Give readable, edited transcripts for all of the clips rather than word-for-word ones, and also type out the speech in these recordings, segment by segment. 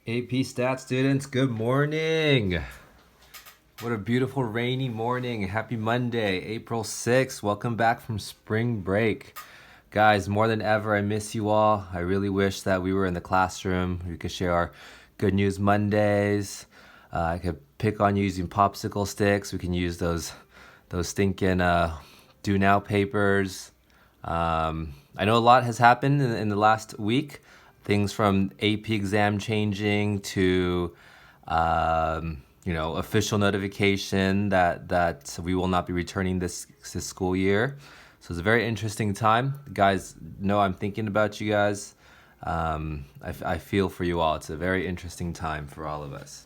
AP Stat students, good morning. What a beautiful rainy morning. Happy Monday, April 6th. Welcome back from spring break. Guys, more than ever, I miss you all. I really wish that we were in the classroom. We could share our Good News Mondays. I could pick on you using popsicle sticks. We can use those stinking do now papers. I know a lot has happened in the last week. Things from AP exam changing to, official notification that we will not be returning this school year. So it's a very interesting time. Guys, know I'm thinking about you guys. I feel for you all. It's a very interesting time for all of us.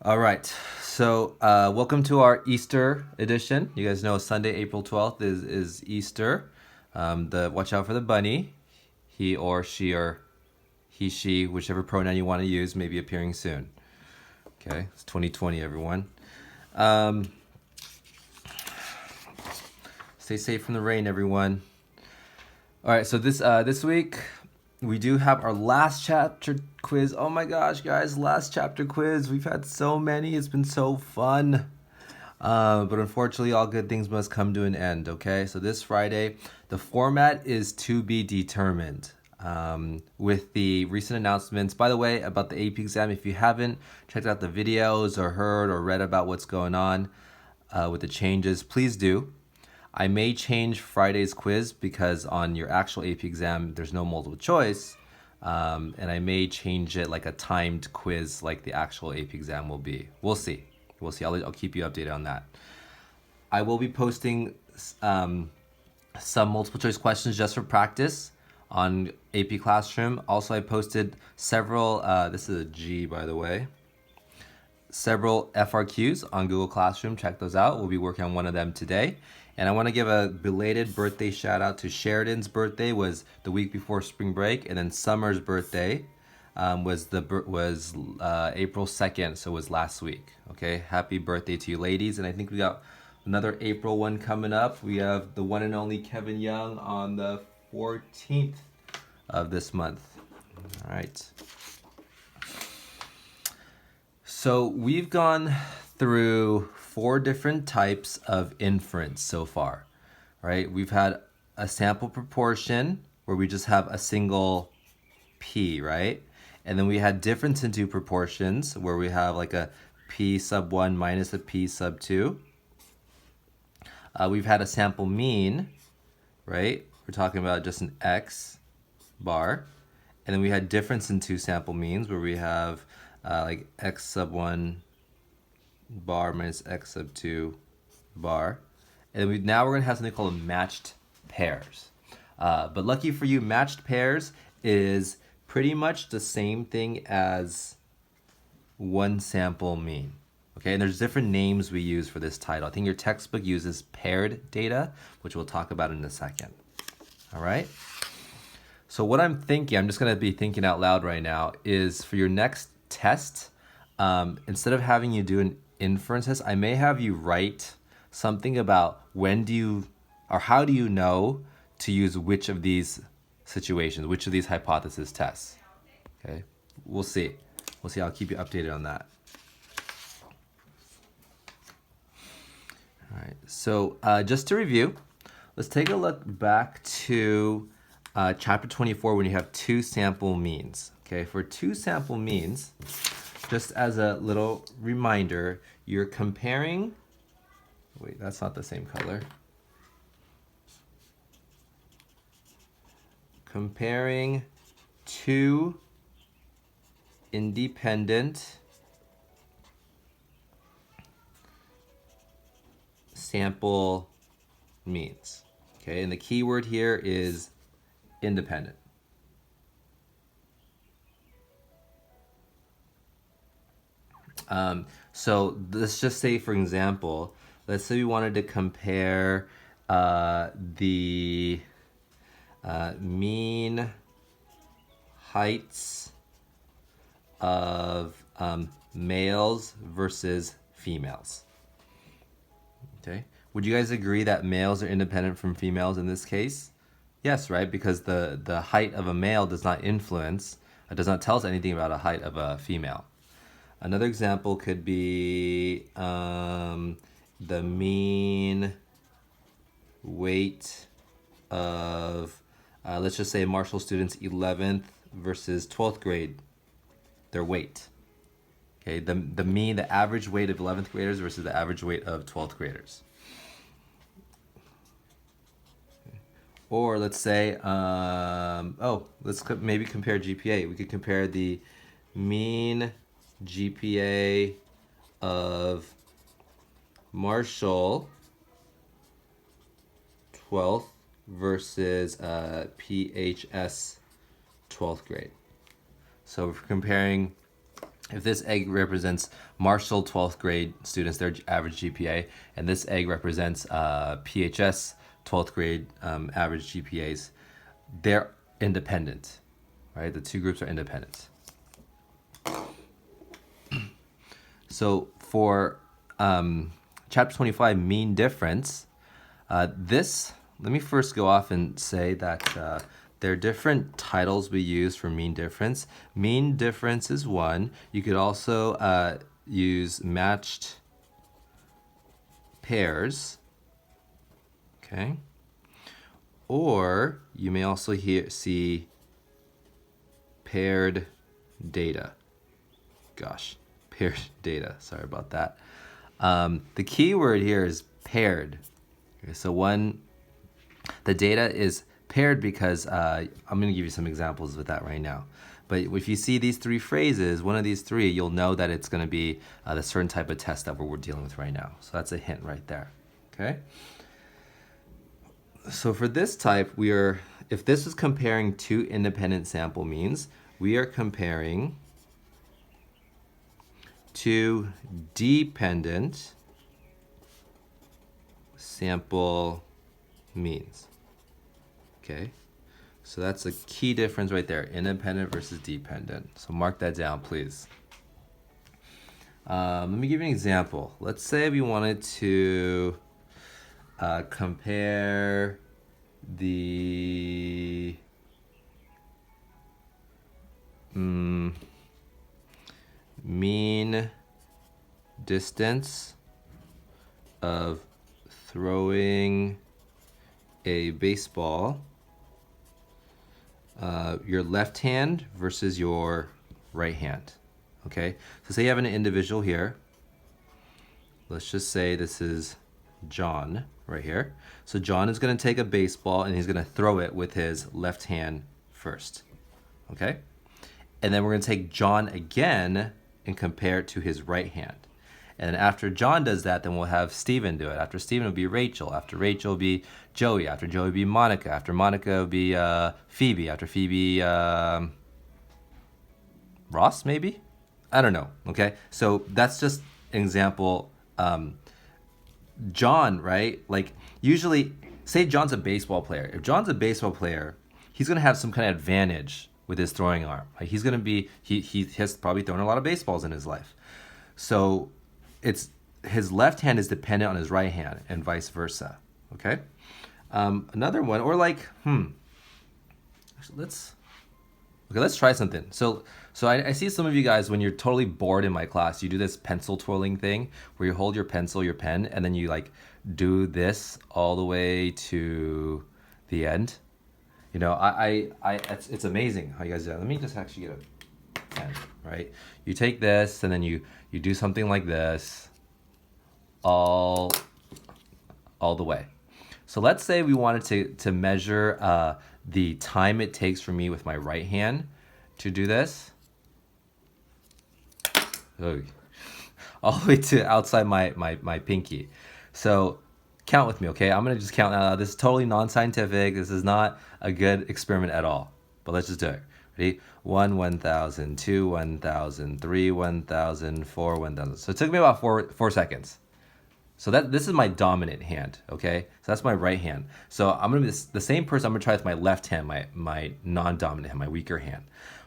All right, so welcome to our Easter edition. You guys know Sunday, April 12th is Easter. Watch out for the bunny. He or she, or he, she, whichever pronoun you want to use, may be appearing soon. Okay, it's 2020, everyone. Stay safe from the rain, everyone. All right, so this week we do have our last chapter quiz. Oh my gosh, guys, last chapter quiz. We've had so many. It's been so fun. But unfortunately, all good things must come to an end, okay? So this Friday, the format is to be determined. With the recent announcements, by the way, about the AP exam, if you haven't checked out the videos or heard or read about what's going on with the changes, please do. I may change Friday's quiz because on your actual AP exam, there's no multiple choice. And I may change it like a timed quiz like the actual AP exam will be. We'll see. We'll see. I'll keep you updated on that. I will be posting some multiple choice questions just for practice on AP Classroom. Also, I posted several, this is a G by the way, several FRQs on Google Classroom. Check those out. We'll be working on one of them today. And I want to give a belated birthday shout out to Sheridan's birthday was the week before spring break, and then Summer's birthday was April 2nd, so it was last week. Okay, happy birthday to you ladies. And I think we got another April one coming up. We have the one and only Kevin Young on the 14th of this month. All right. So we've gone through 4 different types of inference so far, right? We've had a sample proportion where we just have a single P, right? And then we had difference in 2 proportions where we have like a P sub 1 minus a P sub 2. We've had a sample mean, right? We're talking about just an X bar. And then we had difference in 2 sample means where we have like X sub 1 bar minus X sub 2 bar. And then now we're going to have something called matched pairs. But lucky for you, matched pairs is pretty much the same thing as one sample mean. Okay, and there's different names we use for this title. I think your textbook uses paired data, which we'll talk about in a second. All right? So what I'm thinking, I'm just going to be thinking out loud right now, is for your next test, instead of having you do an inference test, I may have you write something about how do you know to use which of these situations, which of these hypothesis tests. Okay, we'll see. We'll see. I'll keep you updated on that. All right, so just to review, let's take a look back to chapter 24 when you have 2 sample means. Okay, for 2 sample means, just as a little reminder, you're comparing, wait, that's not the same color. Comparing 2 independent sample means. Okay, and the key word here is independent. So let's just say, for example, let's say we wanted to compare the mean heights of males versus females. Okay, would you guys agree that males are independent from females in this case? Yes, right? Because the height of a male does not influence It does not tell us anything about a height of a female. Another example could be the mean weight of, let's just say Marshall students 11th versus 12th grade, their weight. Okay, the average weight of 11th graders versus the average weight of 12th graders. Or let's say, let's maybe compare GPA. We could compare the mean GPA of Marshall 12th versus PHS 12th grade. So if we're comparing, if this egg represents Marshall 12th grade students, their average GPA, and this egg represents PHS 12th grade average GPAs, they're independent, right? The two groups are independent. So for chapter 25, mean difference, let me first go off and say that there are different titles we use for mean difference. Mean difference is one. You could also use matched pairs. Okay. Or you may also see paired data. Gosh, paired data. Sorry about that. The key word here is paired. Okay, so the data is paired because I'm going to give you some examples with that right now. But if you see these three phrases, one of these three, you'll know that it's going to be the certain type of test that we're dealing with right now. So that's a hint right there. Okay. So for this type, if this is comparing two independent sample means, we are comparing two dependent sample means. Okay, so that's a key difference right there, independent versus dependent. So mark that down, please. Let me give you an example. Let's say we wanted to compare the mean distance of throwing a baseball, your left hand versus your right hand. Okay, so say you have an individual here. Let's just say this is John right here. So John is going to take a baseball and he's going to throw it with his left hand first. Okay, and then we're going to take John again and compare it to his right hand. And after John does that, then we'll have Steven do it. After Steven will be Rachel. After Rachel will be Joey. After Joey will be Monica. After Monica will be Phoebe. After Phoebe, Ross maybe? I don't know, okay? So that's just an example. John, right? Like usually, say John's a baseball player. If John's a baseball player, he's going to have some kind of advantage with his throwing arm. Like he's going to be, he has probably thrown a lot of baseballs in his life. So it's his left hand is dependent on his right hand and vice versa. Okay. Another one, or like, actually, let's try something. So I see some of you guys when you're totally bored in my class, you do this pencil twirling thing where you hold your pencil, your pen, and then you like do this all the way to the end. You know, it's amazing how you guys do that. Let me just actually get a pen, right? You take this and then you do something like this all the way. So let's say we wanted to measure the time it takes for me with my right hand to do this. All the way to outside my pinky. So count with me, okay? I'm gonna just count out. This is totally non-scientific. This is not a good experiment at all. But let's just do it. Ready? 1, 1,000, 2, 1,000, 3, 1,000, 4, 1,000. So it took me about four seconds. So this is my dominant hand, okay? So that's my right hand. So I'm gonna be the same person. I'm gonna try with my left hand, my non-dominant hand, my weaker hand.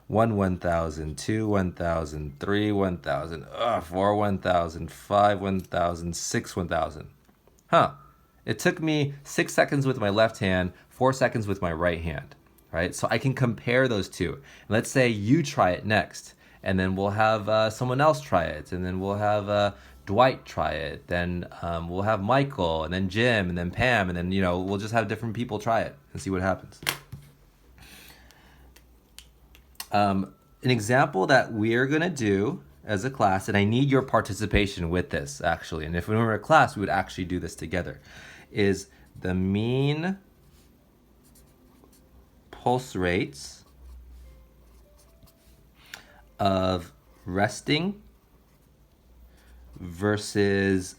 1, 1,000, 2, 1,000, 3, 1,000, 4, 1,000, 5, 1,000, 6, 1,000. It took me 6 seconds with my left hand, 4 seconds with my right hand. right? So I can compare those two. Let's say you try it next, and then we'll have someone else try it, and then we'll have Dwight try it, then we'll have Michael, and then Jim, and then Pam, and then we'll just have different people try it and see what happens. An example that we're gonna do as a class, and I need your participation with this actually, and if we were a class, we would actually do this together, is the mean pulse rates of resting versus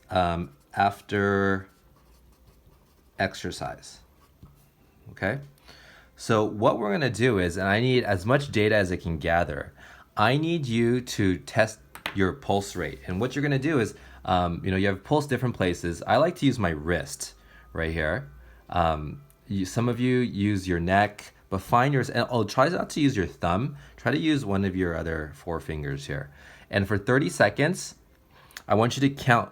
after exercise. Okay? So what we're gonna do is, and I need as much data as I can gather, I need you to test your pulse rate. And what you're gonna do is, you have pulse different places. I like to use my wrist right here. Some of you use your neck, but find yours, and try not to use your thumb. Try to use one of your other 4 fingers here. And for 30 seconds, I want you to count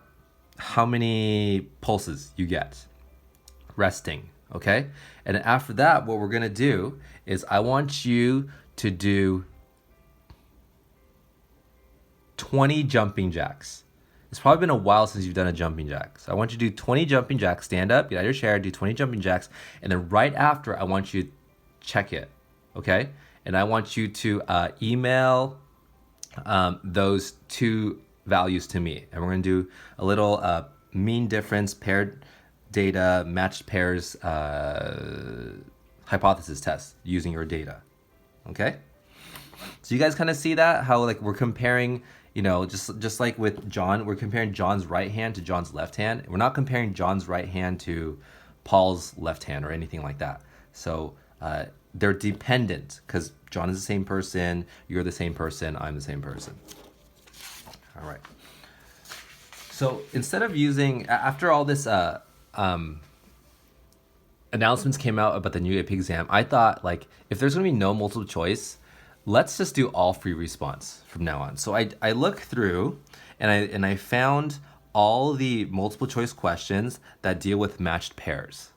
how many pulses you get resting, okay? And after that, what we're gonna do is I want you to do 20 jumping jacks. It's probably been a while since you've done a jumping jack. So I want you to do 20 jumping jacks, stand up, get out of your chair, do 20 jumping jacks, and then right after, I want you to check it, okay? And I want you to email those 2 values to me. And we're gonna do a little mean difference, paired data, matched pairs hypothesis test using your data, okay? So you guys kind of see that, how like we're comparing, just like with John, we're comparing John's right hand to John's left hand. We're not comparing John's right hand to Paul's left hand or anything like that. So they're dependent because John is the same person, you're the same person, I'm the same person. All right. So instead of using, after all this announcements came out about the new AP exam, I thought like if there's gonna be no multiple choice, let's just do all free response from now on. So I looked through and I found all the multiple choice questions that deal with matched pairs.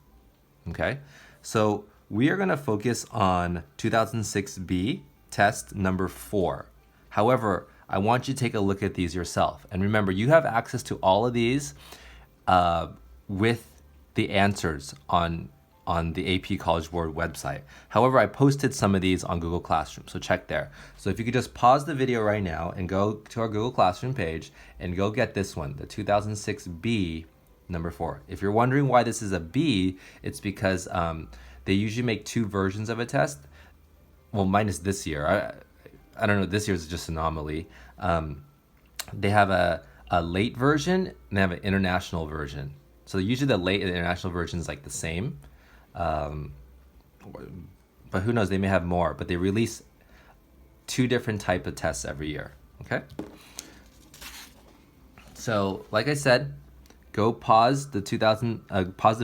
Okay, so we are gonna focus on 2006B test number 4. However, I want you to take a look at these yourself. And remember, you have access to all of these with the answers on the AP College Board website. However, I posted some of these on Google Classroom, so check there. So if you could just pause the video right now and go to our Google Classroom page and go get this one, the 2006B number 4. If you're wondering why this is a B, it's because they usually make 2 versions of a test. Well, mine is this year. I don't know, this year's just an anomaly. They have a late version and they have an international version. So usually the late and the international version is like the same. But who knows, they may have more, but they release 2 different type of tests every year, okay? So like I said, go pause the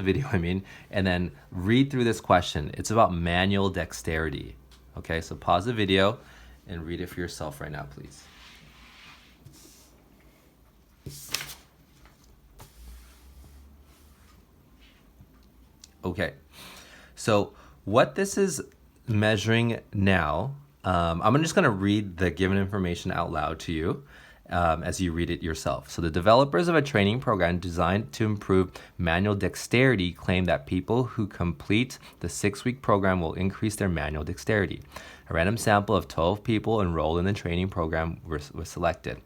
video, and then read through this question. It's about manual dexterity, okay? So pause the video and read it for yourself right now, please. Okay, so what this is measuring now, I'm just gonna read the given information out loud to you as you read it yourself. So the developers of a training program designed to improve manual dexterity claim that people who complete the 6-week program will increase their manual dexterity. A random sample of 12 people enrolled in the training program was selected.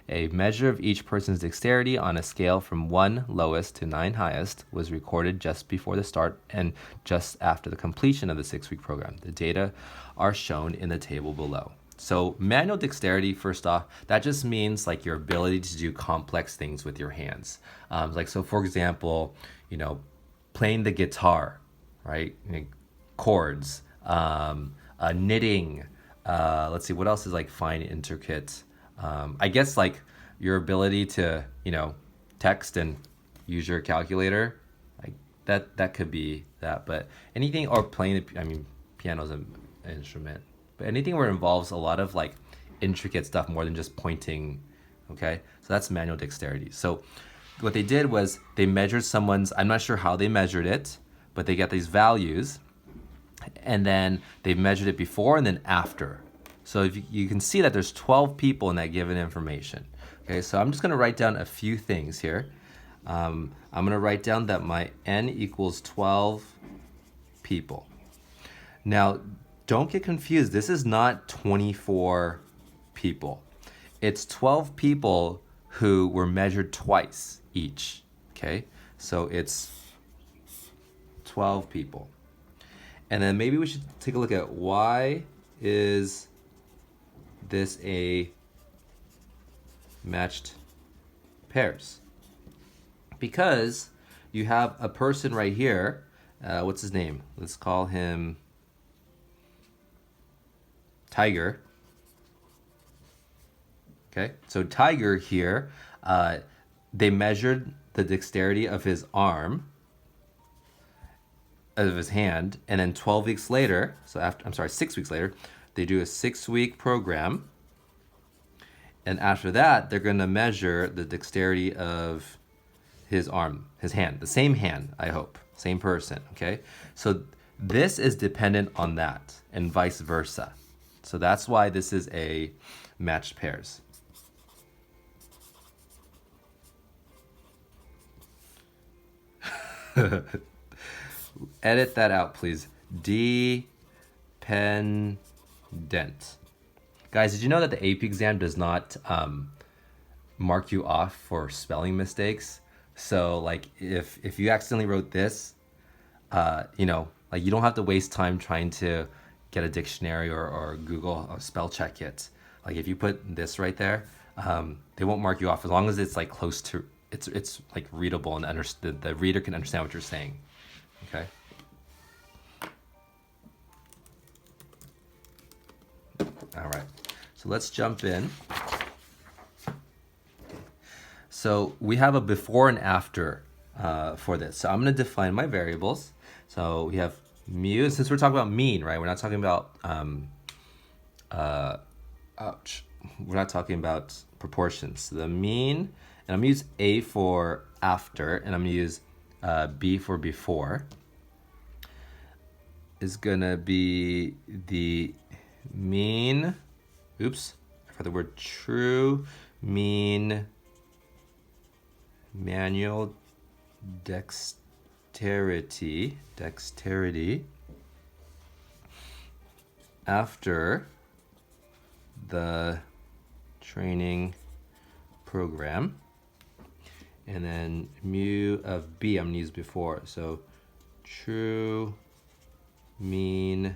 A measure of each person's dexterity on a scale from 1 lowest to 9 highest was recorded just before the start and just after the completion of the 6-week program. The data are shown in the table below. So manual dexterity, first off, that just means like your ability to do complex things with your hands. So for example, playing the guitar, right? Chords, knitting. Let's see, what else is like fine, intricate? I guess like your ability to, text and use your calculator, like that could be that. But anything, or playing, piano's an instrument. But anything where it involves a lot of like intricate stuff more than just pointing, okay? So that's manual dexterity. So what they did was they measured someone's, I'm not sure how they measured it, but they got these values and then they've measured it before and then after. So if you can see that there's 12 people in that given information. Okay, so I'm just gonna write down a few things here. I'm gonna write down that my N equals 12 people. Now, don't get confused. This is not 24 people. It's 12 people who were measured twice each, okay? So it's 12 people. And then maybe we should take a look at why is this a matched pairs? Because you have a person right here, what's his name? Let's call him Tiger. Okay, so Tiger here, they measured the dexterity of his arm, of his hand, and then 12 weeks later, so after, 6 weeks later, they do a 6-week program. And after that, they're gonna measure the dexterity of his arm, his hand, the same hand, I hope, same person, okay? So this is dependent on that and vice versa. So that's why this is a matched pairs. Edit that out, please. Dependent. Guys, did you know that the AP exam does not mark you off for spelling mistakes? So like if you accidentally wrote this, you know, like you don't have to waste time trying to get a dictionary or Google or spell check it. Like if you put this right there, they won't mark you off as long as it's like close to, it's like readable and the reader can understand what you're saying. Okay. All right, so let's jump in. So we have a before and after for this. So I'm going to define my variables. So we have mu, since we're talking about mean, right? We're not talking about, we're not talking about proportions. So the mean, and I'm going to use A for after, and I'm going to use B for before, is going to be the mean, oops, I forgot the word true, mean manual dexterity after the training program, and then mu of B I'm gonna use before, so true mean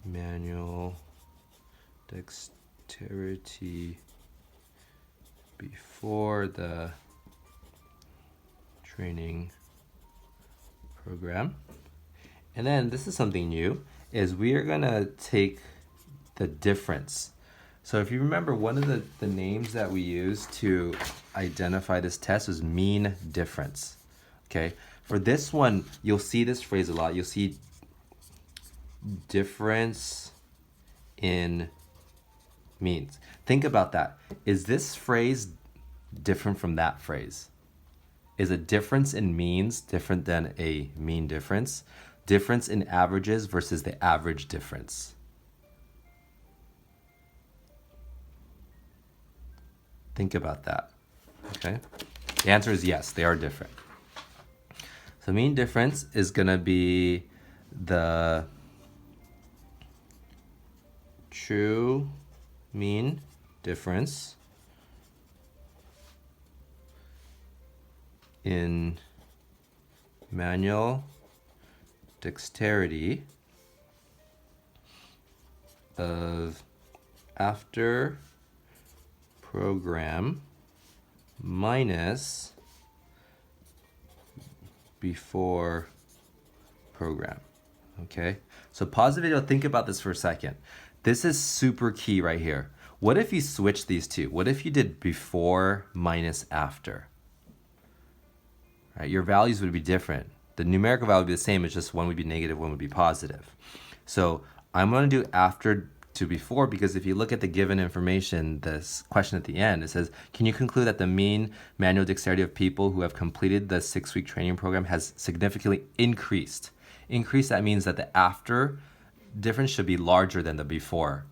manual dexterity before the training program. And then this is something new, is we are gonna take the difference. So if you remember, one of the names that we used to identify this test was mean difference. Okay, for this one, you'll see this phrase a lot. You'll see difference in means. Think about that. Is this phrase different from that phrase? Is a difference in means different than a mean difference? Difference in averages versus the average difference. Think about that, okay? The answer is yes, they are different. So mean difference is gonna be the true mean difference in manual dexterity of after program minus before program. Okay, so pause the video, think about this for a second. This is super key right here. What if you switch these two? What if you did before minus after? Right, your values would be different. The numerical value would be the same, it's just one would be negative, one would be positive. So I'm going to do after to before, because if you look at the given information, this question at the end, it says, can you conclude that the mean manual dexterity of people who have completed the 6-week training program has significantly increased increase, that means that the after difference should be larger than the before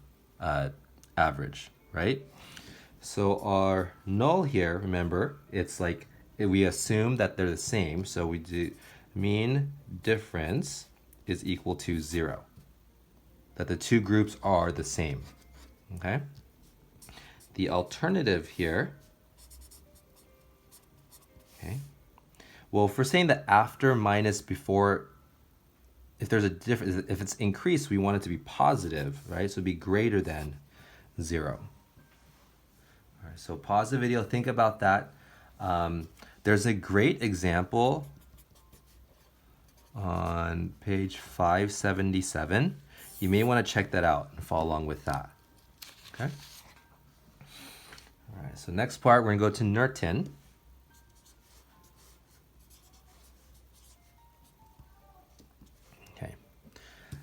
average, right? So our null here, remember, it's like we assume that they're the same. So we do mean difference is equal to 0. That the two groups are the same, okay? The alternative here, okay? Well, if we're saying that after minus before, if there's a difference, if it's increased, we want it to be positive, right? So it'd be greater than 0. All right, so pause the video, think about that. There's a great example on page 577. You may want to check that out and follow along with that. Okay. All right, so next part, we're going to go to Nertin. Okay.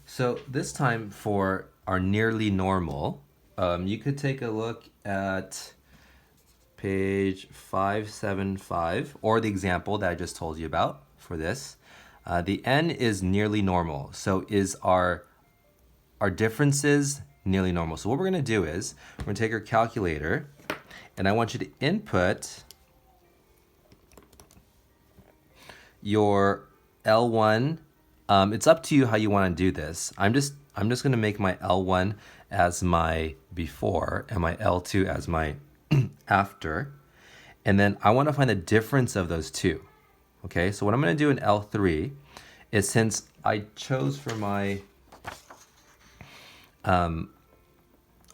So this time for our nearly normal, you could take a look at page 575, or the example that I just told you about for this. The n is nearly normal. So is our differences nearly normal? So what we're going to do is we're going to take our calculator, and I want you to input your L1. It's up to you how you want to do this. I'm just going to make my L1 as my before and my L2 as my after, and then I want to find the difference of those two. Okay, so what I'm going to do in L3 is, since I chose for my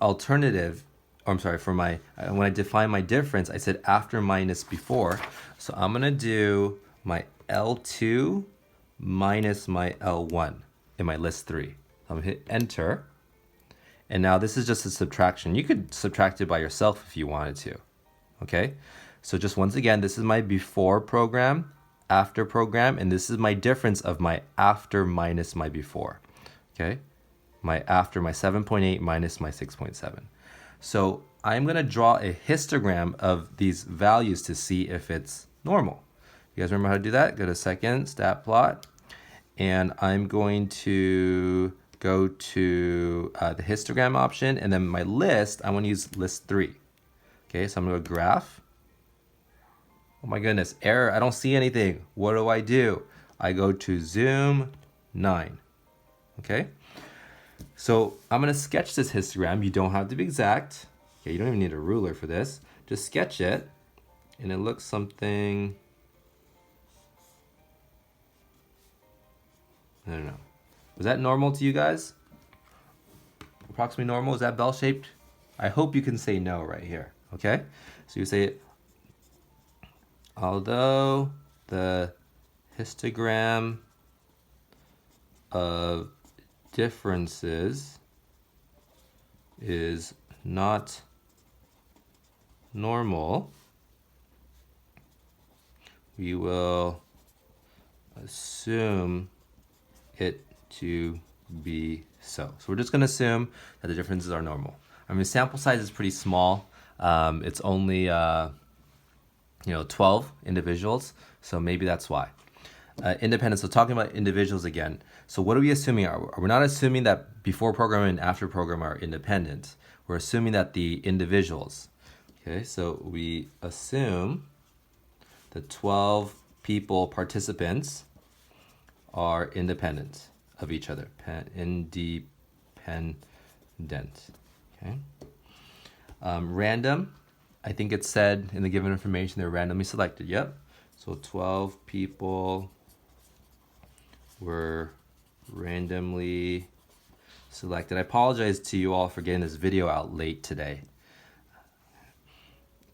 alternative, or I'm sorry, for my, when I define my difference, I said after minus before. So I'm going to do my L2 minus my L1 in my list 3. I'm going to hit enter. And now this is just a subtraction. You could subtract it by yourself if you wanted to. Okay, so just once again, this is my before program, after program, and this is my difference of my after minus my before. Okay, my after, my 7.8 minus my 6.7. So I'm going to draw a histogram of these values to see if it's normal. You guys remember how to do that? Go to second, stat plot, and I'm going to go to the histogram option, and then my list, I want to use list 3. Okay, so I'm going to go graph. Oh my goodness, error, I don't see anything. What do? I go to zoom 9. Okay, so I'm going to sketch this histogram. You don't have to be exact. Okay, you don't even need a ruler for this. Just sketch it, and it looks something, I don't know. Was that normal to you guys? Approximately normal? Is that bell-shaped? I hope you can say no right here, okay? So you say, although the histogram of differences is not normal, we will assume it to be so. So we're just going to assume that the differences are normal. I mean, sample size is pretty small. It's only 12 individuals, so maybe that's why. Independence, so talking about individuals again. So what are we assuming? We're not assuming that before program and after program are independent. We're assuming that the individuals. Okay, so we assume the 12 people, participants, are independent of each other. Independent. Okay. Random, I think it said in the given information they're randomly selected. Yep. So 12 people were randomly selected. I apologize to you all for getting this video out late today.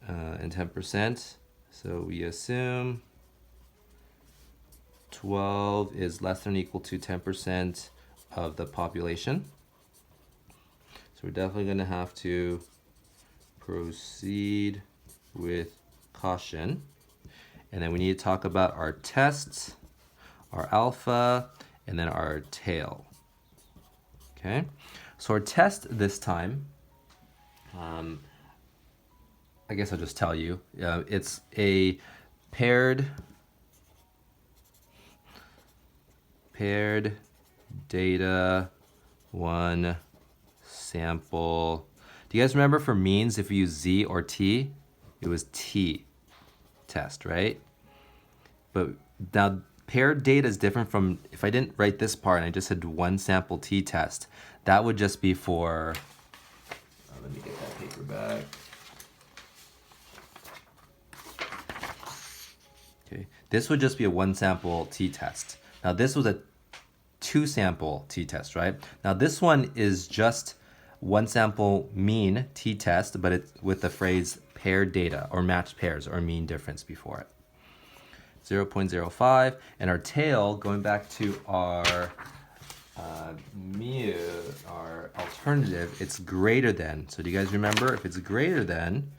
And 10%. So we assume 12 is less than or equal to 10% of the population. So we're definitely going to have to proceed with caution. And then we need to talk about our tests, our alpha, and then our tail. Okay, so our test this time, I guess I'll just tell you, it's a paired paired data, one sample. Do you guys remember for means, if we use Z or T, it was T test, right? But now paired data is different from, if I didn't write this part and I just had one sample T test, that would just be for, let me get that paper back. Okay, this would just be a one sample T test. Now this was a two sample T test, right? Now this one is just one sample mean T test, but it's with the phrase paired data or matched pairs or mean difference before it. 0.05, and our tail, going back to our mu, our alternative, it's greater than. So do you guys remember, if it's greater than,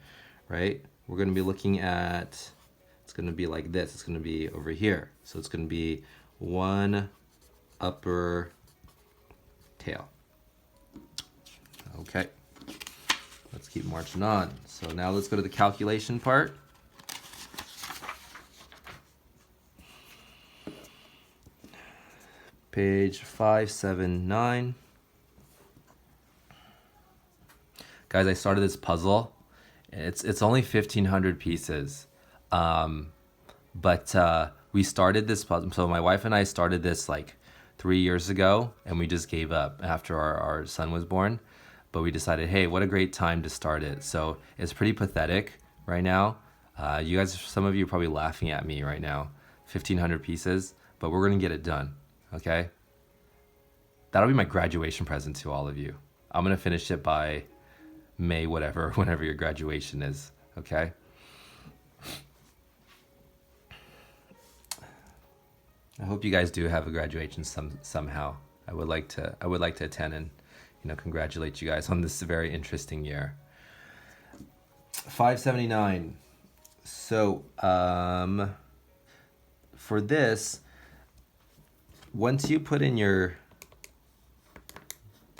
right, we're going to be looking at, it's going to be like this. It's going to be over here. So it's going to be one upper tail. Okay, let's keep marching on. So now let's go to the calculation part. Page 579. Guys, I started this puzzle. It's only 1,500 pieces. But we started this puzzle. So my wife and I started this like 3 years ago, and we just gave up after our son was born. But we decided, hey, what a great time to start it. So it's pretty pathetic right now. You guys, some of you are probably laughing at me right now. 1,500 pieces, but we're gonna get it done. Okay, that'll be my graduation present to all of you. I'm gonna finish it by May, whenever your graduation is. Okay. I hope you guys do have a graduation somehow. I would like to attend and congratulate you guys on this very interesting year. 579. So for this, once you put in your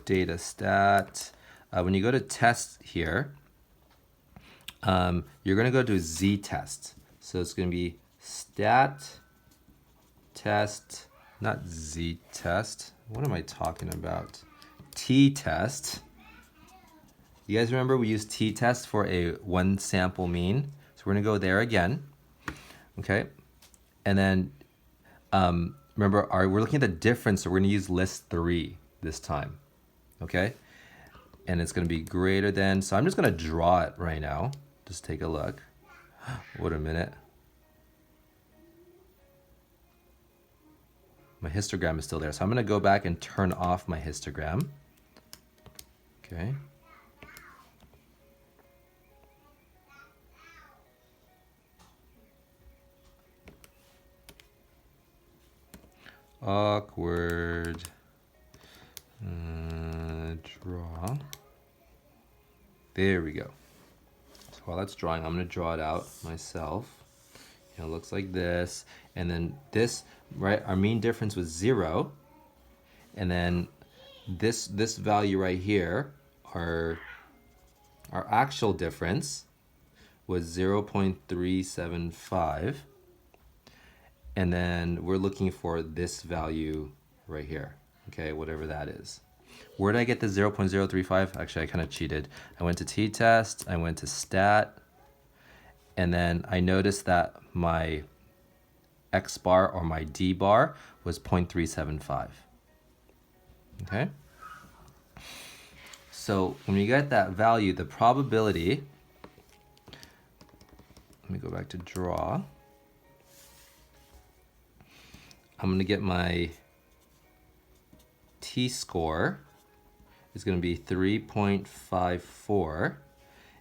data stat, when you go to test here, you're going to go to Z test. So it's going to be stat test, not Z test. What am I talking about? T test. You guys remember we used T test for a one sample mean. So we're going to go there again. Okay. And then remember, we're looking at the difference, so we're going to use list 3 this time, okay? And it's going to be greater than, so I'm just going to draw it right now. Just take a look. Wait a minute. My histogram is still there, so I'm going to go back and turn off my histogram. Okay. Awkward. Draw. There we go. So while that's drawing, I'm going to draw it out myself. It looks like this. And then this, right, our mean difference was 0. And then this value right here, our actual difference was 0.375. And then we're looking for this value right here, okay, whatever that is. Where did I get the 0.035? Actually, I kind of cheated. I went to t-test, I went to stat, and then I noticed that my x bar or my d bar was 0.375, okay? So when you get that value, the probability, let me go back to draw. I'm going to get my t-score is going to be 3.54.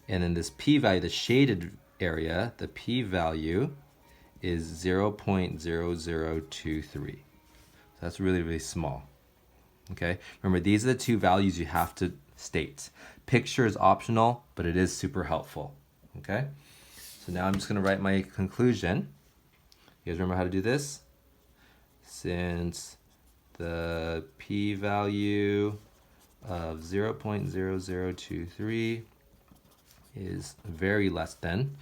And then this p-value, the shaded area, the p-value is 0.0023. So that's really, really small. Okay, remember these are the two values you have to state. Picture is optional, but it is super helpful. Okay, so now I'm just going to write my conclusion. You guys remember how to do this? Since the p-value of 0.0023 is very less than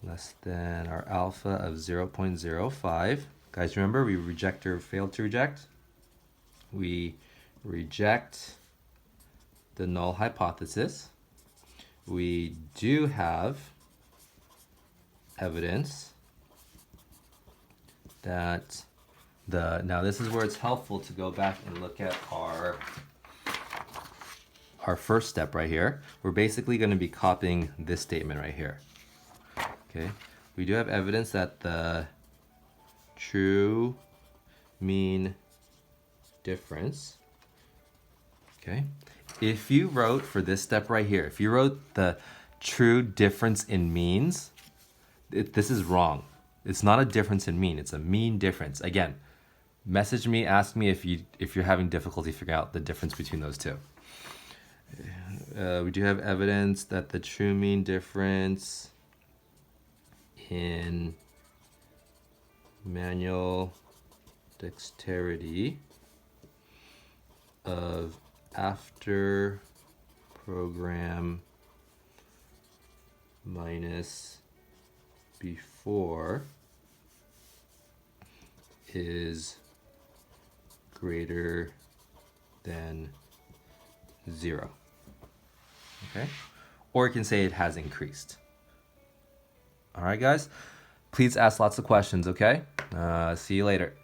our alpha of 0.05. Guys, remember we reject or failed to reject? we reject the null hypothesis. We do have evidence that now this is where it's helpful to go back and look at our first step right here. We're basically going to be copying this statement right here. Okay, we do have evidence that the true mean difference, okay, if you wrote for this step right here, if you wrote the true difference in means, this is wrong. It's not a difference in mean, it's a mean difference. Again, message me, ask me if you're having difficulty figuring out the difference between those two. We do have evidence that the true mean difference in manual dexterity of after program minus before is greater than 0. Okay? Or you can say it has increased. All right, guys? Please ask lots of questions, okay? See you later.